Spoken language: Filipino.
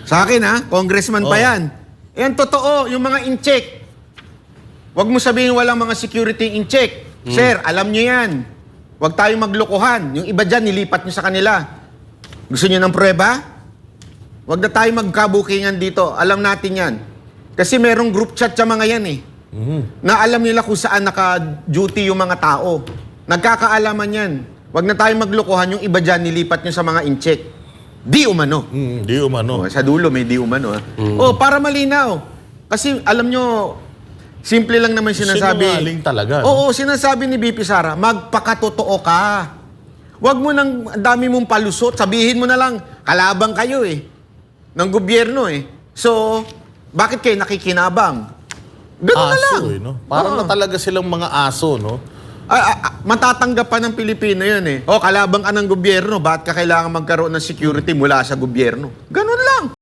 Sa akin ha, congressman pa yan. Yan totoo, yung mga in-check. Huwag mo sabihin walang mga security in-check. Sir, alam nyo yan. Huwag tayong maglokohan. Yung iba dyan, nilipat nyo sa kanila. Gusto nyo ng prueba? Huwag na tayo magkabukingan dito. Alam natin yan. Kasi merong group chat sa mga yan eh. Na alam nila kung saan naka-duty yung mga tao. Nagkakaalaman yan. Huwag na tayo maglokohan. Yung iba dyan, nilipat nyo sa mga in-check. Di umano. Di umano. Sa dulo may di umano. Para malinaw. Kasi alam nyo, simple lang naman sinasabi. Sinungaling talaga. Oo, sinasabi ni BP Sara, magpakatotoo ka. Huwag mo nang ang dami mong palusot. Sabihin mo na lang, kalabang kayo eh. Ng gobyerno eh. So, bakit kayo nakikinabang? Ganun na lang. Aso, no? Parang na talaga silang mga aso, no? Matatanggap pa ng Pilipino yun eh. Kalabang ka ng gobyerno, bakit ka kailangan magkaroon ng security mula sa gobyerno? Ganun lang.